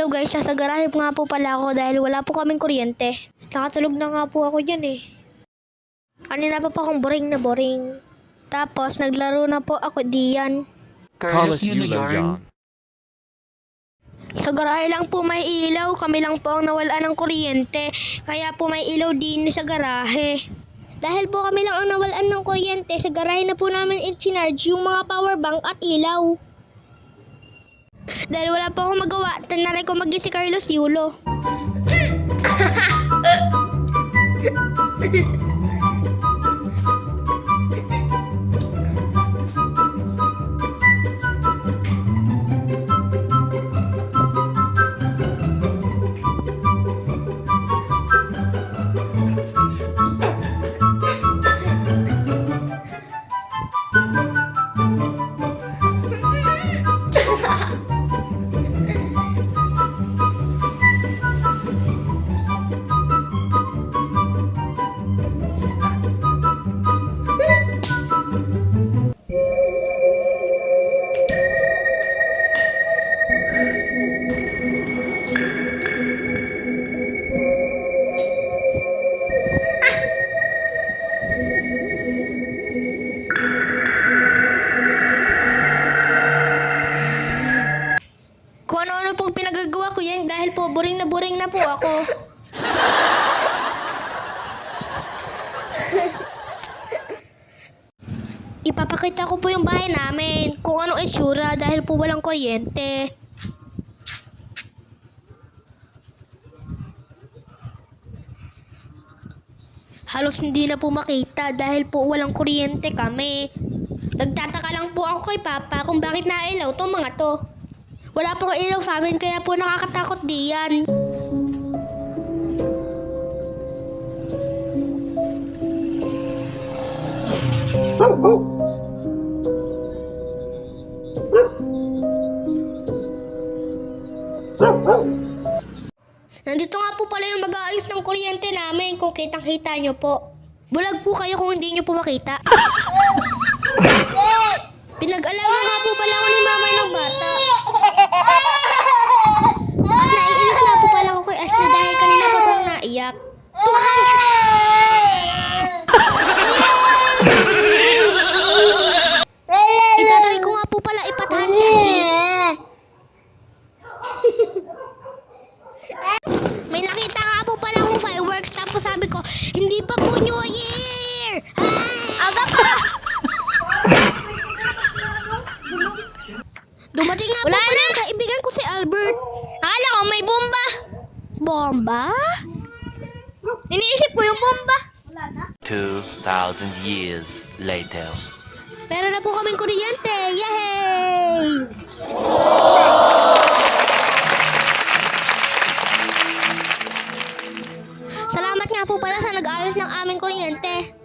Hello guys, nasa garahe nga po pala ako dahil wala po kaming kuryente. Nakatulog na nga po ako dyan eh. Kanina pa akong boring na boring. Tapos naglaro na po ako diyan. Carlos Yulo Yarn. Sa garahe lang po may ilaw, kami lang po ang nawalan ng kuryente. Kaya po may ilaw din sa garahe. Dahil po kami lang ang nawalan ng kuryente, sa garahe na po namin i-charge yung mga power bank at ilaw. Dahil wala po akong magawa, tanaray ko maging si Carlos Yulo. Kung ano-ano pong pinagagawa ko yan dahil po boring na po ako. Ipapakita ko po yung bahay namin kung anong itsura dahil po walang kuryente. Halos hindi na po makita dahil po walang kuryente kami. Nagtataka lang po ako kay Papa kung bakit nailaw to mga to. Wala pong ilaw sa amin kaya po nakakatakot diyan. Nandito nga po pala yung mag-aayos ng kuryente namin kung kitang-kita nyo po. Bulag po kayo kung hindi nyo po makita. Pinag-alaman nga po pala ako ni mama ng bata. At naiinis nga po pala ako kay Ashley dahil kanina pa pong naiyak. Tumahan ka na! Itatry ko nga po pala ipatahan si Ashley. May nakita nga po pala akong fireworks tapos sabi ko, hindi pa po New Year! Aga ka! Dumating nga po pala ang kaibigan ko si Albert. Akala ko may bomba. Bomba? Iniisip ko yung bomba. 2,000 years later. Meron na po kaming kuryente. Yay! Salamat nga po pala sa nag-ayos ng aming kuryente.